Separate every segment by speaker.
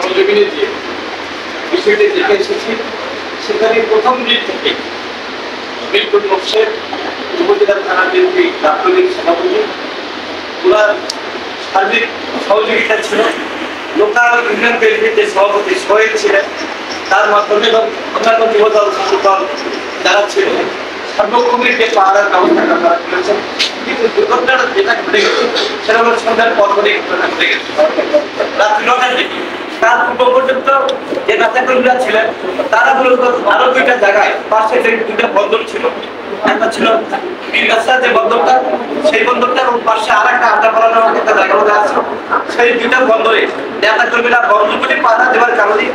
Speaker 1: সরজমিনে যে বিষয়টি দেখে এসেছি, সেখানে প্রথম দিন থেকে মিল্টন মোর্শেদ উপজেলা থানা বিএনপি ছাত্রলীগ সভাপতি ওনার সার্বিক সহযোগিতা ছিল। লোকাল ইউনিয়ন বিএনপির যে সভাপতি সোহেল ছিলেন, তার মাধ্যমে এবং অন্যান্য যুবদল ছাত্রদল যারা ছিল, সর্বক্ষণিক যে পাহাড়ের ব্যবস্থাটা তারা করেছেন। কিন্তু দুর্ঘটনাটা যেটা ঘটে গেছে সেটা হলো সন্ধ্যার পর পরই ঘটনা ঘটে গেছে, রাত্রি 9টার দিকে। তার পূর্ব পর্যন্ত যে নেতাকর্মীরা ছিলেন তারা মূলত আরো দুইটা জায়গায় পাশে যে দুইটা বন্দর ছিল, একটা ছিল বীরগাছা যে বন্দরটা, সেই বন্দরটা এবং পাশে আর একটা আড্ডা পালানোর একটা জায়গা মধ্যে আছে, সেই দুইটা বন্দরে নেতাকর্মীরা বন্দরগুলি পাহারা দেওয়ার কারণে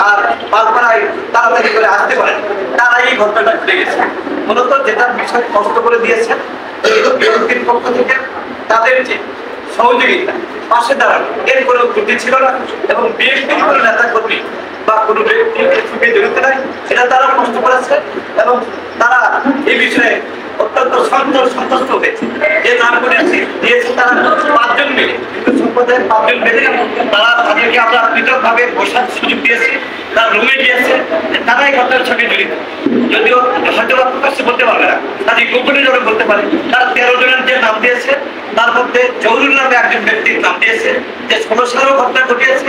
Speaker 1: আর পালপাড়ায় তাড়াতাড়ি করে আসতে পারেন, তারা এই ঘটনাটা ঘটে গেছে। মূলত যেটা বিষয় কষ্ট করে দিয়েছেন বিএনপির পক্ষ থেকে তাদের যে সহযোগিতা, পাশে দাঁড়ানো, এর কোনো ত্রুটি ছিল না এবং বিএনপির কোনো নেতা কর্মী বা কোনো ব্যক্তি জড়িত নাই, এটা তারা কষ্ট করেছে এবং তারা এই বিষয়ে অত্যন্ত সন্তুষ্ট হয়েছে। যে নামগুলি দিয়েছে তারা 5 জন মিলে, সম্প্রদায়ের 5 জন মিলে তারা তাদেরকে আমরা পৃথকভাবে বসার সুযোগ দিয়েছি, তারা রুমে দিয়েছে, তারা এই ঘটনার সঙ্গে জড়িত। যদিও হয়তো প্রকাশ্যে বলতে পারবে না, তাদের গোপনে জন্য বলতে পারে। তারা 13 জনের যে নাম দিয়েছে তার মধ্যে জহুরুল নামে একজন ব্যক্তির নাম দিয়েছে, যে 16 সালেও ঘটনা ঘটিয়েছে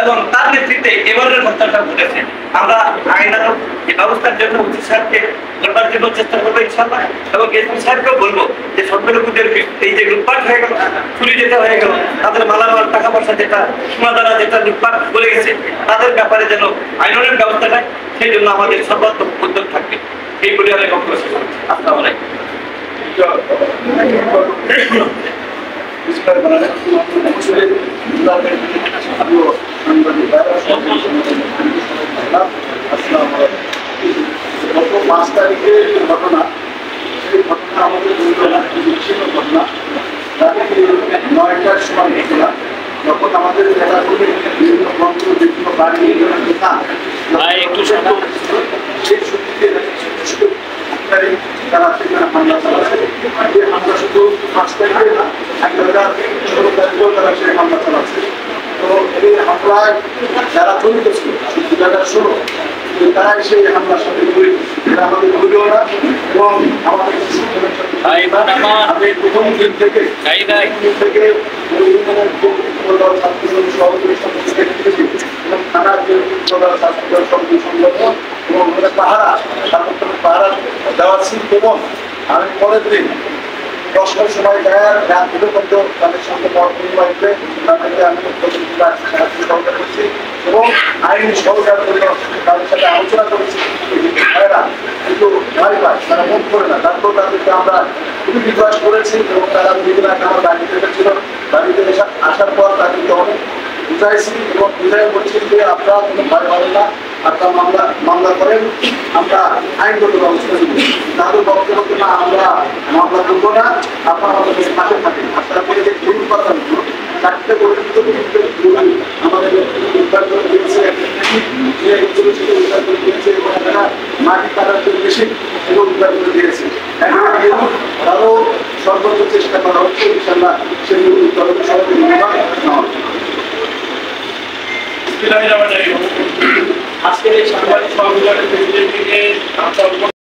Speaker 1: এবং তার নেতৃত্বে এবারের ঘটনাটা ঘটেছে। আমরা আইনানুগ ব্যবস্থার জন্য উচিত সাহেবকে করবার জন্য চেষ্টা করবো ইনশাআল্লাহ, এবং এসপি সাহেবকেও বলবো যে সংখ্যালঘুদের এই যে লুটপাট হয়ে গেল, চুরি যেটা হয়ে গেল, তাদের মালামাল টাকা পয়সা যেটা সোনাদানা যেটা লুটপাট করে গেছে, তাদের ব্যাপারে যেন আইনের ব্যবস্থা নেয়, সেই জন্য আমাদের সর্বাত্মক উদ্যোগ থাকবে। এই বলে অনেক বক্তব্য শেষ করছি। আসসালামু আলাইকুম।
Speaker 2: গত 5 তারিখে যে ঘটনা, সেই ঘটনা আমাদের বিচ্ছিন্ন ঘটনা। রাতে 9টার সময় ঘটনা, যখন আমাদের এলাকাগুলি বিভিন্ন মন্ত্র, বিভিন্ন বাড়ি সেই সূত্রে তারা সেখানে হামলা চালাচ্ছে। যে হামলা শুধু 5 তারিখে না, 16 তারিখেও তারা সেই হামলা চালাচ্ছে। তো এই হামলায় যারা জড়িত ছিল 16 তারাই সেই হামলার সাথে জড়িত, এটা আমাদের ভুলেও না। এবং আমাদের আমি প্রথম দিন থেকে সহযোগী এবং থানার যে ছাত্রদল সংগঠন এবং পাহারা পাহারা দেওয়া ছিল। এবং আমি পরের দিন 10টার সময় রাত পর্যন্ত তাদের সঙ্গে মত বিনিময় করে তাদেরকে আমি সহযোগিতা করছি এবং আইনি সহযোগিতার জন্য তাদের সাথে আলোচনা করেছি। ভাইরা কিন্তু ভয় পায়, তারা মন করে না, তারপর তাদেরকে আমরা খুবই রিকোয়েস্ট করেছি এবং তারা দুদিন আগে আমার বাড়িতে এসেছিল। বাড়িতে আসার পর তাদেরকে অনেক বুঝাইছি এবং বুঝাই বলছি যে আপনারা কোনো ভয় পাবেন না, আপনারা মামলা করেন, আমরা আইনগত ব্যবস্থা নেব। তাদের বক্তব্য না, আমরা মামলা করবো না, আপনারা আমাদের পাশে থাকেন। আপনারা বলে যে ভুল কথা হলো 4টে পর্যন্ত আমাদের উদ্ধার করে দিয়েছে, উদ্ধার করে দিয়েছে এবং তারা মাটি কাটার জন্য মেশিন এগুলো উদ্ধার করে দিয়েছে। তারও সর্বোচ্চ চেষ্টা করা হচ্ছে, ইনশাআল্লাহ সেগুলো উদ্ধার সহযোগিতা
Speaker 1: আজকের এই সাংবাদিক সম্মেলনের